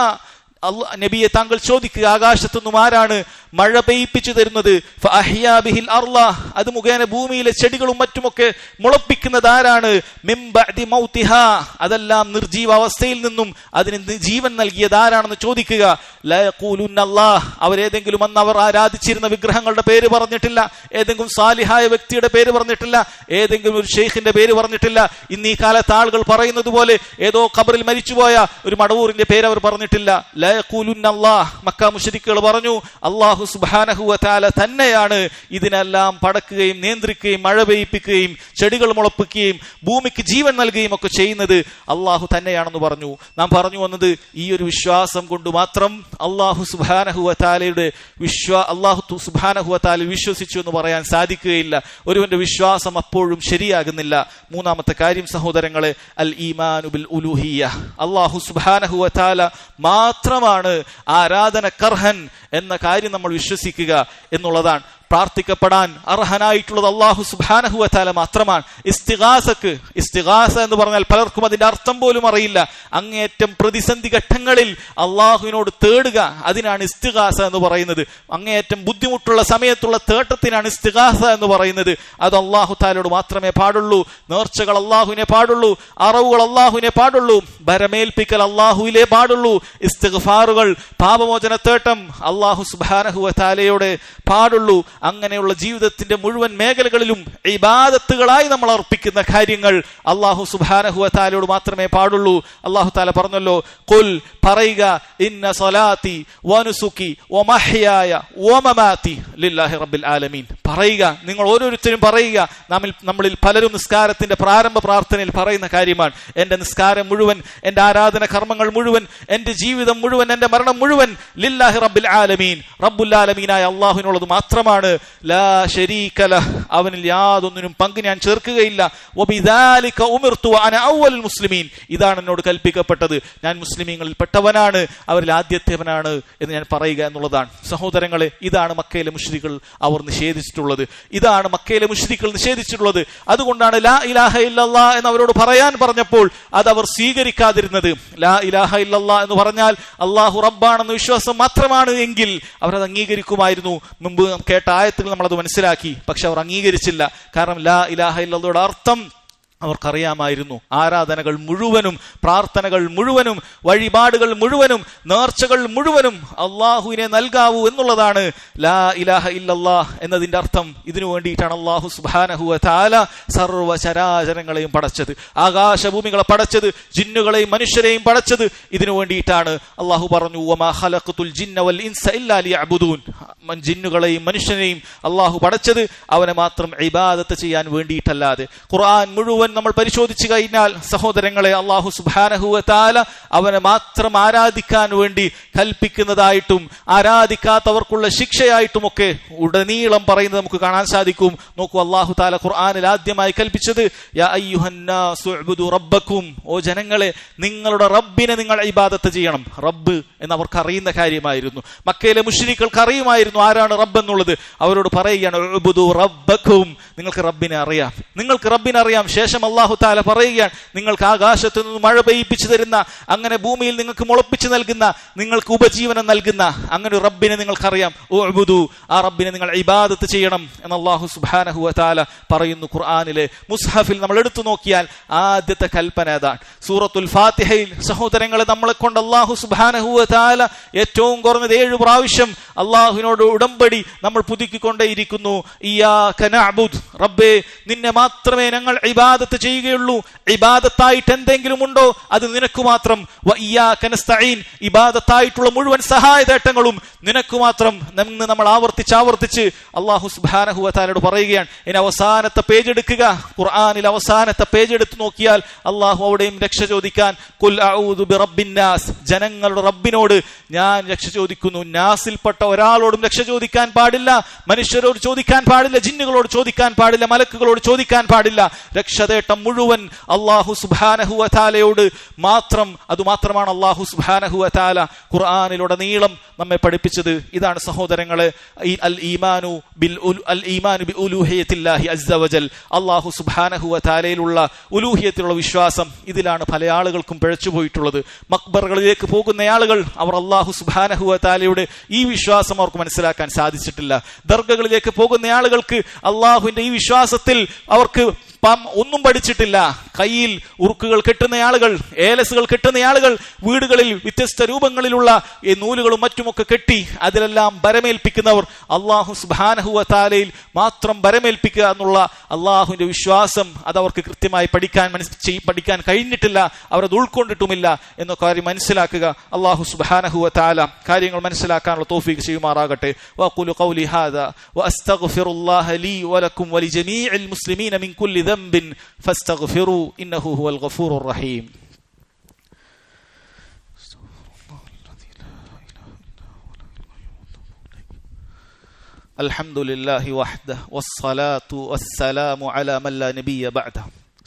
നബിയെ താങ്കൾ ചോദിക്കുക, ആകാശത്തുനിന്നും ആരാണ് മഴ പെയ്യിപ്പിച്ചു തരുന്നത്? ഫഅഹ്യാ ബിഹിൽ അർള, അത് മുഖേന ഭൂമിയിലെ ചെടികളും മറ്റുമൊക്കെ മുളപ്പിക്കുന്നത് ആരാണ്? മിൻ ബഅദി മൗതിഹാ, അതെല്ലാം നിർജീവ അവസ്ഥയിൽ നിന്നും അതിന് ജീവൻ നൽകിയത് ആരാണെന്ന് ചോദിക്കുക. ലാ യഖൂലുന്ന അല്ലാഹ്, അവരേതെങ്കിലും അന്ന് അവർ ആരാധിച്ചിരുന്ന വിഗ്രഹങ്ങളുടെ പേര് പറഞ്ഞിട്ടില്ല, ഏതെങ്കിലും സാലിഹായ വ്യക്തിയുടെ പേര് പറഞ്ഞിട്ടില്ല, ഏതെങ്കിലും ഒരു ഷെയ്ഖിന്റെ പേര് പറഞ്ഞിട്ടില്ല. ഇന്ന് ഈ കാലത്ത് ആളുകൾ പറയുന്നത് പോലെ ഏതോ ഖബറിൽ മരിച്ചുപോയ ഒരു മടവൂരിന്റെ പേര് അവർ പറഞ്ഞിട്ടില്ല. ലാ യഖൂലുന്ന അല്ലാഹ്, മക്ക മുശ്രിക്കുകൾ പറഞ്ഞു അല്ലാഹു സുബ്ഹാനഹു വ തആല തന്നെയാണ് ഇതിനെല്ലാം പടക്കുകയും നിയന്ത്രിക്കുകയും മഴ പെയ്യിപ്പിക്കുകയും ചെടികൾ മുളപ്പിക്കുകയും ഭൂമിക്ക് ജീവൻ നൽകുകയും ഒക്കെ ചെയ്യുന്നത് അള്ളാഹു തന്നെയാണെന്ന് പറഞ്ഞു. നാം പറഞ്ഞു വന്നത് ഈ ഒരു വിശ്വാസം കൊണ്ട് മാത്രം അള്ളാഹു സുബ്ഹാനഹു വ തആലയുടെ അള്ളാഹു സുബ്ഹാനഹു വ തആല വിശ്വസിച്ചു എന്ന് പറയാൻ സാധിക്കുകയില്ല. ഒരുവന്റെ വിശ്വാസം അപ്പോഴും ശരിയാകുന്നില്ല. മൂന്നാമത്തെ കാര്യം സഹോദരങ്ങളെ, അൽ ഈമാനു ബിൽ ഉലൂഹിയ്യ, അള്ളാഹു സുബ്ഹാനഹു വ തആല മാത്രമാണ് ആരാധനക്കർഹൻ എന്ന കാര്യം നമ്മൾ വിശ്വസിക്കുക എന്നുള്ളതാണ്. പ്രാർത്ഥിക്കപ്പെടാൻ അർഹനായിട്ടുള്ളത് അല്ലാഹു സുബ്ഹാനഹു വ തആല മാത്രമാണ്. ഇസ്തിഗാസ എന്ന് പറഞ്ഞാൽ പലർക്കും അതിന്റെ അർത്ഥം പോലും അറിയില്ല. അങ്ങേയറ്റം പ്രതിസന്ധി ഘട്ടങ്ങളിൽ അള്ളാഹുവിനോട് തേടുക, അതിനാണ് ഇസ്തിഗാസ എന്ന് പറയുന്നത്. അങ്ങേയറ്റം ബുദ്ധിമുട്ടുള്ള സമയത്തുള്ള തേട്ടത്തിനാണ് ഇസ്തിഗാസ എന്ന് പറയുന്നത്. അത് അള്ളാഹു തആലയോട് മാത്രമേ പാടുള്ളൂ. നേർച്ചകൾ അള്ളാഹുവിനെ പാടുള്ളൂ, അറവുകൾ അള്ളാഹുവിനെ പാടുള്ളൂ, ഭരമേൽപ്പിക്കൽ അള്ളാഹുവിലേ പാടുള്ളൂ. ഇസ്തിഗ്ഫാറുകൾ, പാപമോചന തേട്ടം അള്ളാഹു സുബ്ഹാനഹു വ തആലയോടെ പാടുള്ളൂ. അങ്ങനെയുള്ള ജീവിതത്തിന്റെ മുഴുവൻ മേഖലകളിലും ഇബാദത്തുകളായി നമ്മൾ അർപ്പിക്കുന്ന കാര്യങ്ങൾ അല്ലാഹു സുബ്ഹാനഹു വ തആലയോട് മാത്രമേ പാടുള്ളൂ. അല്ലാഹു തആല പറഞ്ഞല്ലോ, ഖുൽ, പറയുക, ഇന്ന സ്വലാത്തി വനുസുക്കി വമഹ്യായ വമമാതി ലില്ലാഹി റബ്ബിൽ ആലമീൻ. പറയുക, നിങ്ങൾ ഓരോരുത്തരും പറയുക. നമ്മളിൽ പലരും നിസ്കാരത്തിന്റെ പ്രാരംഭ പ്രാർത്ഥനയിൽ പറയുന്ന കാര്യമാണ്, എന്റെ നിസ്കാരം മുഴുവൻ, എന്റെ ആരാധന കർമ്മങ്ങൾ മുഴുവൻ, എന്റെ ജീവിതം മുഴുവൻ, എന്റെ മരണം മുഴുവൻ ലില്ലാഹി റബ്ബിൽ ആലമീൻ, റബ്ബുൽ ആലമീനായ അല്ലാഹുവിനുള്ളത് മാത്രമാണ് ലാ ശരീക ലഹ്, അവനിൽ യാതൊന്നിനും പങ്ക് ഞാൻ ചേർക്കുകയില്ല. വബിദാലിക ഉമിർതു വഅന അവ്വലുൽ മുസ്ലിമീൻ, ഇതാണ് എന്നോട് കൽപ്പിക്കപ്പെട്ടത്, ഞാൻ മുസ്ലിമീങ്ങളിൽ പെട്ടവനാണ്, അവരിൽ ആദ്യത്തേവനാണ് എന്ന് ഞാൻ പറയുക എന്നുള്ളതാണ്. സഹോദരങ്ങളെ, ഇതാണ് മക്കയിലെ മുശ്രിക്കുകൾ അവർ നിഷേധിച്ചിട്ടുള്ളത്, ഇതാണ് മക്കയിലെ മുശ്രിക്കുകൾ നിഷേധിച്ചിട്ടുള്ളത്. അതുകൊണ്ടാണ് ലാ ഇലാഹ ഇല്ലല്ലാഹ് എന്ന് അവരോട് പറയാൻ പറഞ്ഞപ്പോൾ അത് അവർ സ്വീകരിക്കാതിരുന്നത്. ലാ ഇലാഹ ഇല്ലല്ലാഹ് എന്ന് പറഞ്ഞാൽ അള്ളാഹു റബ്ബാണെന്ന് വിശ്വാസം മാത്രമാണ് എങ്കിൽ അവരത് അംഗീകരിക്കുമായിരുന്നു. മുമ്പ് കേട്ട ആയത്തിൽ നമ്മളത് മനസ്സിലാക്കി. പക്ഷെ അവർ അംഗീകരിച്ചില്ല. കാരണം ലാ ഇലാഹ ഇല്ലല്ലാഹയുടെ അർത്ഥം അവർക്കറിയാമായിരുന്നു. ആരാധനകൾ മുഴുവനും, പ്രാർത്ഥനകൾ മുഴുവനും, വഴിപാടുകൾ മുഴുവനും, നേർച്ചകൾ മുഴുവനും അള്ളാഹുവിനെ നൽകാവൂ എന്നുള്ളതാണ് ലാ ഇലാഹ ഇല്ലല്ലാഹ് എന്നതിന്റെ അർത്ഥം. ഇതിനു വേണ്ടിയിട്ടാണ് അള്ളാഹു സുബ്ഹാനഹു വ തആല സർവ്വചരാചരങ്ങളെയും പടച്ചത്, ആകാശഭൂമികളെ പടച്ചത്, ജിന്നുകളെയും മനുഷ്യരെയും പടച്ചത്. ഇതിനു വേണ്ടിയിട്ടാണ് അള്ളാഹു പറഞ്ഞു, വമാ ഖലഖതുൽ ജിന്ന വൽ ഇൻസ ഇല്ലാ ലിയഅ്ബുദൂൻ. ജിന്നുകളെയും മനുഷ്യനെയും അള്ളാഹു പടച്ചത് അവനെ മാത്രം ഇബാദത്ത് ചെയ്യാൻ വേണ്ടിയിട്ടല്ലാതെ. ഖുർആൻ മുഴുവൻ നമ്മൾ പരിശോധിച്ചു കഴിഞ്ഞാൽ സഹോദരങ്ങളെ, അള്ളാഹു സുബ്ഹാനഹു വ തആല അവനെ മാത്രം ആരാധിക്കാൻ വേണ്ടി കൽപ്പിക്കുന്നതായിട്ടും ആരാധിക്കാത്തവർക്കുള്ള ശിക്ഷയായിട്ടുമൊക്കെ ഉടനീളം പറയുന്നത് നമുക്ക് കാണാൻ സാധിക്കും. നോക്കൂ, അള്ളാഹു തആല ഖുർആനിൽ ആദ്യമായി കൽപ്പിച്ചത് യാ അയ്യുഹന്നാസു ഉഅ്ബുദു റബ്ബക്കും, ഓ ജനങ്ങളെ, നിങ്ങളുടെ റബ്ബിനെ നിങ്ങൾ ഇബാദത്ത് ചെയ്യണം. റബ്ബ് എന്ന് അവർക്ക് അറിയുന്ന കാര്യമായിരുന്നു. മക്കയിലെ മുശ്രിക്കുകൾക്ക് അറിയുമായിരുന്നു ആരാണ് റബ്ബ് എന്നുള്ളത്. അവരോട് പറയുകയാണ് ഉഅ്ബുദു റബ്ബക്കും, നിങ്ങൾക്ക് റബ്ബിനെ അറിയാം, നിങ്ങൾക്ക് റബ്ബിനെ അറിയാം. ശേഷം അല്ലാഹു തആല പറയുകയാണ്, നിങ്ങൾക്ക് ആകാശത്തു നിന്ന് മഴ പെയ്യിപ്പിച്ചു തരുന്ന, അങ്ങനെ ഭൂമിയിൽ നിങ്ങൾക്ക് മുളപ്പിച്ചു നൽകുന്ന, നിങ്ങൾക്ക് ഉപജീവനം നൽകുന്ന അങ്ങനെ റബ്ബിനെ നിങ്ങൾക്കറിയാം. ഉഅ്ബുദു, ആ റബ്ബിനെ നിങ്ങൾ ഇബാദത്ത് ചെയ്യണം എന്ന് അല്ലാഹു സുബ്ഹാനഹു വ തആല പറയുന്നു. ഖുർആനിലെ മുസ്ഹഫിൽ നമ്മൾ എടുത്തു നോക്കിയാൽ ആദ്യത്തെ കൽപ്പന അതാണ്. സൂറത്തുൽ ഫാത്തിഹയിൽ സഹോദരങ്ങളെ, നമ്മളെ കൊണ്ട് അല്ലാഹു സുബ്ഹാനഹു വ തആല ഏറ്റവും കുറഞ്ഞത് 7 പ്രാവശ്യം അള്ളാഹുവിനോട് ഉടമ്പടി നമ്മൾ പുതുക്കിക്കൊണ്ടേയിരിക്കുന്നു. ഇയ്യാക നഅ്ബുദ്, റബ്ബേ നിന്നെ മാത്രമേ ഞങ്ങൾ ഇബാദത്ത് ചെയ്യുകയുള്ളൂ. ഇബാദത്തായിട്ട് എന്തെങ്കിലും ഉണ്ടോ അത് നിനക്ക് മാത്രം. വ ഇയ്യാക നസ്തഈൻ, ഇബാദത്തായിട്ടുള്ള മുഴുവൻ സഹായതേട്ടങ്ങളും നിനക്ക് മാത്രം എന്ന് നമ്മൾ ആവർത്തിച്ച് അല്ലാഹു സുബ്ഹാനഹു വ തആലയോട് പറയുകയാണ്. ഇനി അവസാനത്തെ പേജ് എടുക്കുക, ഖുർആനിൽ അവസാനത്തെ പേജ് എടുത്തു നോക്കിയാൽ അല്ലാഹു അവിടെയും രക്ഷ ചോദിക്കാൻ ഖുൽ അഊദു ബിറബ്ബിൻ നാസ്, ജനങ്ങളുടെ റബ്ബിനോട് ഞാൻ രക്ഷ ചോദിക്കുന്നു. നാസിൽപ്പെട്ട ഒരാളോടും രക്ഷ ചോദിക്കാൻ പാടില്ല, മനുഷ്യരോട് ചോദിക്കാൻ പാടില്ല, ജിന്നുകളോട് ചോദിക്കാൻ പാടില്ല, മലക്കുകളോട് ചോദിക്കാൻ പാടില്ല. രക്ഷതേട്ടം മുഴുവൻ അല്ലാഹു സുബ്ഹാനഹു വ തആലയോട് മാത്രം. അതുമാത്രമാണ് അല്ലാഹു സുബ്ഹാനഹു വ തആല ഖുർആനിലൂടെ നീളം നമ്മെ പഠിപ്പിച്ചത്. ഇതാണ് സഹോദരങ്ങളെ അൽ ഈമാനു ബി ഉലൂഹിയത്തില്ലാഹി അസ്സ വജൽ, അല്ലാഹു സുബ്ഹാനഹു വ തആലയിലുള്ള ഉലൂഹിയത്തിലുള്ള വിശ്വാസം. ഇതിലാണ് പല ആളുകൾക്കും പിഴച്ചു പോയിട്ടുള്ളത്. മക്ബറുകളിലേക്ക് പോകുന്ന ആളുകൾ അവർ അല്ലാഹു സുബ്ഹാനഹു വ തആലയുടെ ഈ വിശ്വാസം അവർക്ക് മനസ്സിലാക്കാൻ സാധിച്ചിട്ടില്ല. ദർഗകളിലേക്ക് പോകുന്ന ആളുകൾക്ക് അള്ളാഹുവിന്റെ ഈ വിശ്വാസത്തിൽ അവർക്ക് ഒന്നും പഠിച്ചിട്ടില്ല. കയ്യിൽ ഉറുക്കുകൾ കെട്ടുന്ന ആളുകൾ, ഏലസുകൾ കെട്ടുന്ന ആളുകൾ, വീടുകളിൽ വ്യത്യസ്ത രൂപങ്ങളിലുള്ള നൂലുകളും മറ്റുമൊക്കെ കെട്ടി അതിലെല്ലാം ബരമേൽപ്പിക്കുന്നവർ, അള്ളാഹു സുബ്ഹാനഹു വ തആലയിൽ മാത്രം ബരമേൽപ്പിക്കുക എന്നുള്ള അള്ളാഹുവിന്റെ വിശ്വാസം അതവർക്ക് കൃത്യമായി പഠിക്കാൻ കഴിഞ്ഞിട്ടില്ല, അവരത് ഉൾക്കൊണ്ടിട്ടുമില്ല എന്ന കാര്യം മനസ്സിലാക്കുക. അള്ളാഹു സുബ്ഹാനഹു വ തആല കാര്യങ്ങൾ മനസ്സിലാക്കാനുള്ള തൗഫീഖ് ചെയ്യുമാറാകട്ടെ. വഖുലു ഖൗലി ഹാദാ വഅസ്തഗ്ഫിറുല്ലാഹ ലീ വലക്കും വലിജമീഇൽ മുസ്ലിമീന മിൻ കുല്ലി ذنب فاستغفروا إنه هو الغفور الرحيم. الحمد لله وحده والصلاة والسلام على من لا نبي بعده.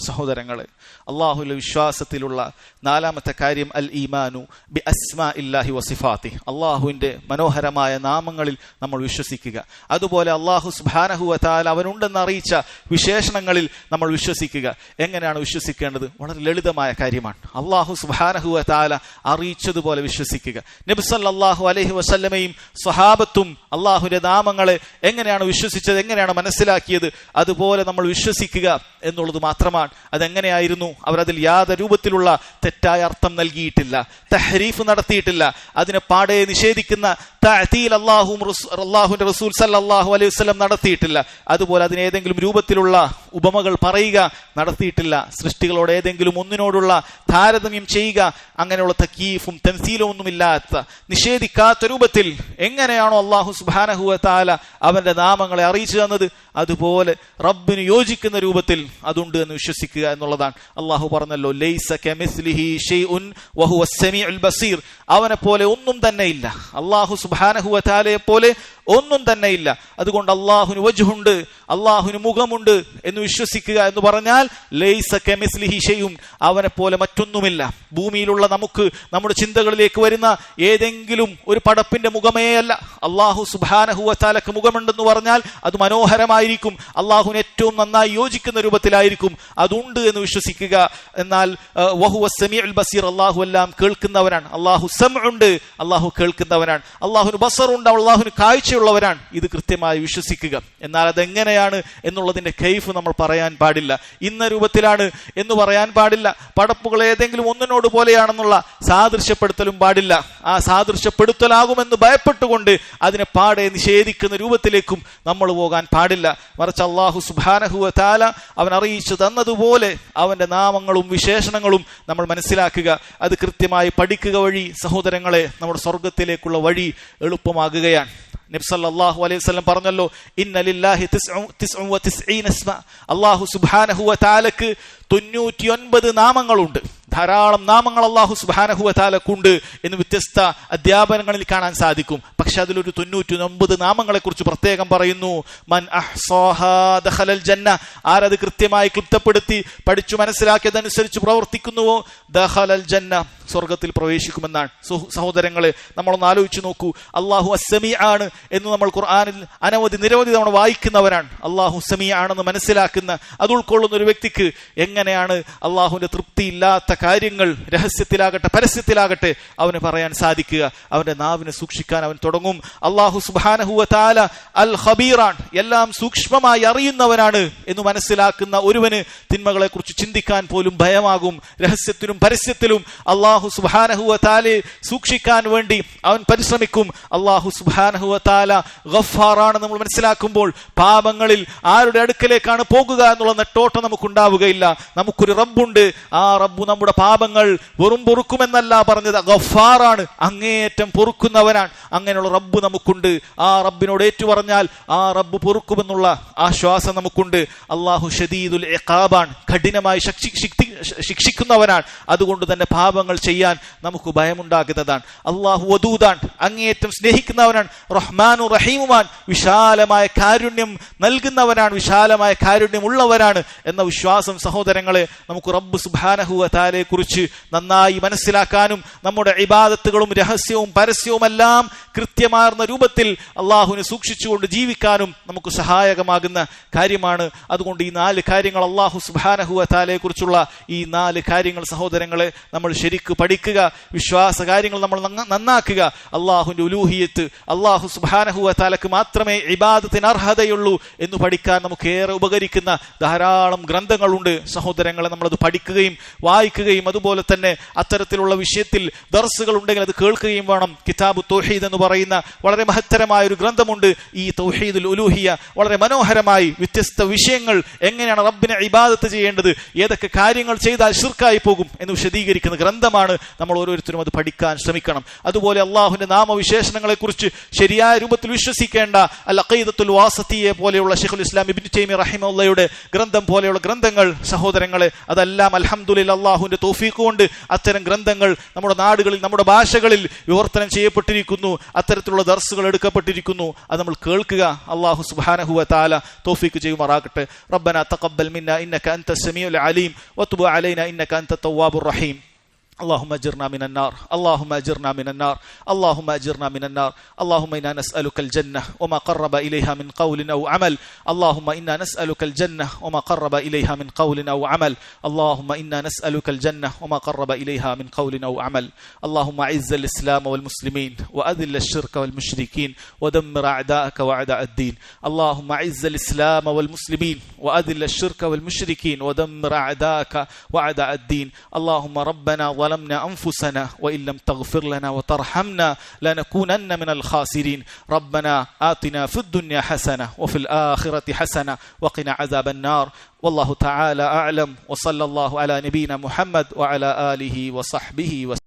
സഹോദരങ്ങളെ, അള്ളാഹുവിലെ വിശ്വാസത്തിലുള്ള നാലാമത്തെ കാര്യം അൽ ഈമാനു ബി അസ്മാ ഇല്ലാഹി വസിഫാത്തി, അള്ളാഹുവിന്റെ മനോഹരമായ നാമങ്ങളിൽ നമ്മൾ വിശ്വസിക്കുക. അതുപോലെ അള്ളാഹു സുബ്ഹാനഹു വ തആല അവനുണ്ടെന്ന് അറിയിച്ച വിശേഷണങ്ങളിൽ നമ്മൾ വിശ്വസിക്കുക. എങ്ങനെയാണ് വിശ്വസിക്കേണ്ടത്? വളരെ ലളിതമായ കാര്യമാണ്. അള്ളാഹു സുബ്ഹാനഹു വ തആല അറിയിച്ചതുപോലെ വിശ്വസിക്കുക. നബി സല്ലല്ലാഹു അലൈഹി വസല്ലമയും സ്വഹാബത്തും അള്ളാഹുവിന്റെ നാമങ്ങളെ എങ്ങനെയാണ് വിശ്വസിച്ചത്, എങ്ങനെയാണ് മനസ്സിലാക്കിയത്, അതുപോലെ നമ്മൾ വിശ്വസിക്കുക എന്നുള്ളത് മാത്രമാണ്. അതെങ്ങനെയായിരുന്നു? അവരതിൽ യാതൊരു രൂപത്തിലുള്ള തെറ്റായ അർത്ഥം നൽകിയിട്ടില്ല, തഹ്രീഫ് നടത്തിയിട്ടില്ല, അതിനെ പാടെ നിഷേധിക്കുന്ന തഅതീൽ അല്ലാഹുവിന്റെ റസൂൽ സല്ലല്ലാഹു അലൈഹി വസല്ലം നടത്തിയിട്ടില്ല. അതുപോലെ അതിന് ഏതെങ്കിലും രൂപത്തിലുള്ള ഉപമകൾ പറയുക നടത്തിയിട്ടില്ല. സൃഷ്ടികളോട് ഏതെങ്കിലും ഒന്നിനോടുള്ള താരതമ്യം ചെയ്യുക, അങ്ങനെയുള്ള തക്കീഫും തൻസീലും ഒന്നുമില്ലാത്ത, നിഷേധിക്കാത്ത രൂപത്തിൽ എങ്ങനെയാണോ അല്ലാഹു സുബ്ഹാനഹു വ തആല അവന്റെ നാമങ്ങളെ അറിയിച്ചു തന്നത് അതുപോലെ റബ്ബിന് യോജിക്കുന്ന രൂപത്തിൽ അതുണ്ട് എന്ന് വിശ്വസിക്കുക എന്നുള്ളതാണ്. അള്ളാഹു പറഞ്ഞല്ലോ, ലൈസ കമിസ്ലിഹി ഷൈഉൻ വഹുവ അസ്സമീഉൽ ബസീർ, അവനെ പോലെ ഒന്നും തന്നെ ഇല്ല. അള്ളാഹു സുബ്ഹാനഹു വ തആലയെ പോലെ ഒന്നും തന്നെ ഇല്ല. അതുകൊണ്ട് അള്ളാഹുവിന് വജ്ഹുണ്ട്, അള്ളാഹുവിന് മുഖമുണ്ട് എന്ന് വിശ്വസിക്കുക എന്ന് പറഞ്ഞാൽ ലൈസ കമിസ്ലിഹി ഷൈഉൻ, അവനെ പോലെ മറ്റൊന്നുമില്ല. ഭൂമിയിലുള്ള നമുക്ക് നമ്മുടെ ചിന്തകളിലേക്ക് വരുന്ന ഏതെങ്കിലും ഒരു പടപ്പിന്റെ മുഖമേ അല്ല. അള്ളാഹു സുബ്ഹാനഹു വ തആലക്ക് മുഖമുണ്ടെന്ന് പറഞ്ഞാൽ അത് മനോഹരമായിരിക്കും, അള്ളാഹുവിന് ഏറ്റവും നന്നായി യോജിക്കുന്ന രൂപത്തിലായിരിക്കും, അതുണ്ട് എന്ന് വിശ്വസിക്കുക. എന്നാൽ വഹുവ സമീഉൽ ബസീർ, അള്ളാഹു എല്ലാം കേൾക്കുന്നവനാണ്. അള്ളാഹു സമഉണ്ട്, അള്ളാഹു കേൾക്കുന്നവനാണ്. അള്ളാഹുവിന് ബസറുണ്ട്, അള്ളാഹുവിന് കാഴ്ചയുള്ളവരാണ്. ഇത് കൃത്യമായി വിശ്വസിക്കുക. എന്നാൽ അതെങ്ങനെയാണ് എന്നുള്ളതിന്റെ കൈഫ് നമ്മൾ പറയാൻ പാടില്ല. ഇന്ന രൂപത്തിലാണ് എന്ന് പറയാൻ പാടില്ല. പടപ്പുകൾ ഏതെങ്കിലും ഒന്നിനോട് പോലെയാണെന്നുള്ള സാദൃശ്യപ്പെടുത്തലും പാടില്ല. ആ സാദൃശ്യപ്പെടുത്തലാകുമെന്ന് ഭയപ്പെട്ടുകൊണ്ട് അതിനെ പാടെ നിഷേധിക്കുന്ന രൂപത്തിലേക്കും നമ്മൾ പോകാൻ പാടില്ല. മറിച്ച് അല്ലാഹു സുബ്ഹാനഹു വ തആല അവൻ അറിയിച്ചു തന്നതുപോലെ അവന്റെ നാമങ്ങളും വിശേഷണങ്ങളും നമ്മൾ മനസ്സിലാക്കുക. അത് കൃത്യമായി പഠിക്കുക വഴി സഹോദരങ്ങളെ നമ്മുടെ സ്വർഗത്തിലേക്കുള്ള വഴി എളുപ്പമാകുകയാണ്. നബി സല്ലല്ലാഹു അലൈഹി വസല്ലം പറഞ്ഞല്ലോ, ഇന്ന ലില്ലാഹി 99 ഇസ്മ, അല്ലാഹു സുബ്ഹാനഹു വ തആലക്ക് 99 നാമങ്ങളുണ്ട്. ധാരാളം നാമങ്ങൾ അല്ലാഹു സുബ്ഹാനഹു വ തആലക്കുണ്ട് എന്ന് വ്യത്യസ്ത അധ്യാപനങ്ങളിൽ കാണാൻ സാധിക്കും. പക്ഷെ അതിലൊരു 99 നാമങ്ങളെ കുറിച്ച് പ്രത്യേകം പറയുന്നു. മൻ അഹ്സാഹാ ദഖലൽ ജന്ന, ആരത് കൃത്യമായി ക്ലിപ്തപ്പെടുത്തി പഠിച്ചു മനസ്സിലാക്കിയതനുസരിച്ച് പ്രവർത്തിക്കുന്നുവോ ദഖലൽ ജന്ന, സ്വർഗത്തിൽ പ്രവേശിക്കുമെന്നാണ്. സഹോദരങ്ങളെ, നമ്മളൊന്ന് ആലോചിച്ച് നോക്കൂ. അല്ലാഹു അസ്സമീ ആണ് എന്ന് നമ്മൾ ഖുർആനിൽ നിരവധി തവണ വായിക്കുന്നവരാണ്. അല്ലാഹു സമീ ആണെന്ന് മനസ്സിലാക്കുന്ന, അത് ഉൾക്കൊള്ളുന്ന ഒരു വ്യക്തിക്ക് എങ്ങനെയാണ് അള്ളാഹുവിന്റെ തൃപ്തിയില്ലാത്ത കാര്യങ്ങൾ രഹസ്യത്തിലാകട്ടെ പരസ്യത്തിലാകട്ടെ അവന് പറയാൻ സാധിക്കുക? അവന്റെ നാവിനെ സൂക്ഷിക്കാൻ അവൻ തുടങ്ങും. അല്ലാഹു സുബ്ഹാനഹു വ തആല അൽ ഖബീറാൻ, എല്ലാം സൂക്ഷ്മമായി അറിയുന്നവനാണ് എന്ന് മനസ്സിലാക്കുന്ന ഒരുവന് തിന്മകളെ കുറിച്ച് ചിന്തിക്കാൻ പോലും ഭയമാകും. രഹസ്യത്തിലും പരസ്യത്തിലും അല്ലാഹു സുബ്ഹാനഹു വ തആലയെ സൂക്ഷിക്കാൻ വേണ്ടി അവൻ പരിശ്രമിക്കും. അല്ലാഹു സുബ്ഹാനഹു വ തആല ഗഫ്ഫാറാണ് നമ്മൾ മനസ്സിലാക്കുമ്പോൾ പാപങ്ങളിൽ ആരുടെ അടുക്കലേക്കാണ് പോകുക എന്നുള്ള നെട്ടോട്ടം നമുക്കുണ്ടാവുകയില്ല. നമുക്കൊരു റബ്ബുണ്ട്. ആ റബ്ബ് നമ്മുടെ പാപങ്ങൾ വെറും പൊറുക്കുമെന്നല്ല പറഞ്ഞത്, ഗഫ്ഫാറാണ്, അങ്ങേയറ്റം പൊറുക്കുന്നവനാണ്. അങ്ങനെയുള്ള റബ്ബ് നമുക്കുണ്ട്. ആ റബ്ബിനോട് ഏറ്റുപറഞ്ഞാൽ ആ റബ്ബ് പൊറുക്കുമെന്നുള്ള ആശ്വാസം നമുക്കുണ്ട്. അല്ലാഹു ശദീദുൽ ഇഖാബാൻ, കഠിനമായി ശിക്ഷിക്കുന്നവനാണ്. അതുകൊണ്ട് തന്നെ പാപങ്ങൾ ചെയ്യാൻ നമുക്ക് ഭയമുണ്ടാകുന്നതാണ്. അല്ലാഹു വദൂദാൻ, അങ്ങേയറ്റം സ്നേഹിക്കുന്നവനാണ്. റഹ്മാനു റഹീമുമാൻ, വിശാലമായ കാരുണ്യം നൽകുന്നവനാണ്, വിശാലമായ കാരുണ്യം ഉള്ളവരാണ് എന്ന വിശ്വാസം സഹോദരങ്ങളെ നമുക്ക് റബ്ബ് സുബ്ഹാനഹു വ തആലയെ കുറിച്ച് നന്നായി മനസ്സിലാക്കാനും നമ്മുടെ ഇബാദത്തുകളും രഹസ്യവും പരസ്യവുമെല്ലാം കൃത്യമാർന്ന രൂപത്തിൽ അള്ളാഹുവിനെ സൂക്ഷിച്ചുകൊണ്ട് ജീവിക്കാനും നമുക്ക് സഹായകമാകുന്ന കാര്യമാണ്. അതുകൊണ്ട് ഈ 4 കാര്യങ്ങൾ, അള്ളാഹു സുബ്ഹാനഹു വ തആലയെ കുറിച്ചുള്ള ഈ 4 കാര്യങ്ങൾ സഹോദരങ്ങളെ നമ്മൾ ശരിക്ക് പഠിക്കുക. വിശ്വാസ കാര്യങ്ങൾ നമ്മൾ നന്നാക്കുക. അള്ളാഹുവിന്റെ ഉലൂഹിയത്ത്, അള്ളാഹു സുബ്ഹാനഹു വ തആലക്ക് മാത്രമേ ഇബാദത്തിന് അർഹതയുള്ളൂ എന്ന് പഠിക്കാൻ നമുക്ക് ഏറെ ഉപകരിക്കുന്ന ധാരാളം ഗ്രന്ഥങ്ങളുണ്ട് സഹോദരങ്ങളെ. നമ്മളത് പഠിക്കുകയും വായിക്കുകയും അതുപോലെ തന്നെ അത്തരത്തിലുള്ള വിഷയത്തിൽ ദർസുകൾ ഉണ്ടെങ്കിൽ അത് കേൾക്കുകയും വേണം. കിതാബു തൗഹീദ് എന്ന് പറയുന്ന വളരെ മഹത്തരമായ ഒരു ഗ്രന്ഥമുണ്ട്. ഈ തൗഹീദുൽ ഉലൂഹിയ വളരെ മനോഹരമായി വ്യത്യസ്ത വിഷയങ്ങൾ, എങ്ങനെയാണ് റബ്ബിനെ ഇബാദത്ത് ചെയ്യേണ്ടത്, ഏതൊക്കെ കാര്യങ്ങൾ ചെയ്താൽ ശിർക്കായി പോകും എന്ന് വിശദീകരിക്കുന്ന ഗ്രന്ഥമാണ്. നമ്മൾ ഓരോരുത്തരും അത് പഠിക്കാൻ ശ്രമിക്കണം. അതുപോലെ അള്ളാഹുവിന്റെ നാമവിശേഷണങ്ങളെ കുറിച്ച് ശരിയായ രൂപത്തിൽ വിശ്വസിക്കേണ്ട അൽ അഖീദത്തുൽ വാസിത്തിയെ പോലെയുള്ള ശൈഖുൽ ഇസ്ലാം ഇബ്നു തൈമിയ്യ റഹിമഹുള്ളയുടെ ഗ്രന്ഥം പോലെയുള്ള ഗ്രന്ഥങ്ങൾ സഹോദരങ്ങളെ, അതെല്ലാം അൽഹംദുലില്ലാഹ് അല്ലാഹുവിന്റെ തൗഫീഖ് കൊണ്ട് അത്തരം ഗ്രന്ഥങ്ങൾ നമ്മുടെ നാടുകളിൽ നമ്മുടെ ഭാഷകളിൽ വിവർത്തനം ചെയ്യപ്പെട്ടിരിക്കുന്നു. അത്തരത്തിലുള്ള ദർസുകൾ എടുക്കപ്പെട്ടിരിക്കുന്നു. അത് നമ്മൾ കേൾക്കുക. അല്ലാഹു സുബ്ഹാനഹു വ തആല തൗഫീഖ് ചെയ്യുമാറാകട്ടെ. റബ്ബനാ തഖബ്ബൽ മിന്നാ ഇന്നക അൻതസ് സമീഉൽ അലീം വതുബ് അലൈനാ ഇന്നക അൻതത് തവ്വാബുർ റഹീം. اللهم اجرنا من النار، اللهم اجرنا من النار، اللهم اجرنا من النار. اللهم انا نسألك الجنة وما قرب إليها من قول أو عمل. اللهم انا نسألك الجنة وما قرب إليها من قول أو عمل. اللهم انا نسألك الجنة وما قرب إليها من قول أو عمل. اللهم اعز الإسلام والمسلمين وأذل الشرك والمشركين ودمر أعداءك وأعداء الدين. اللهم اعز الإسلام والمسلمين وأذل الشرك والمشركين ودمر أعداءك وأعداء الدين. اللهم ربنا ظلمنا أنفسنا وإن لم تغفر لنا وترحمنا لنكونن من الخاسرين. ربنا آتنا في الدنيا حسنة وفي الآخرة حسنة وقنا عذاب النار. والله تعالى أعلم، وصلى الله على نبينا محمد وعلى آله وصحبه وسلم.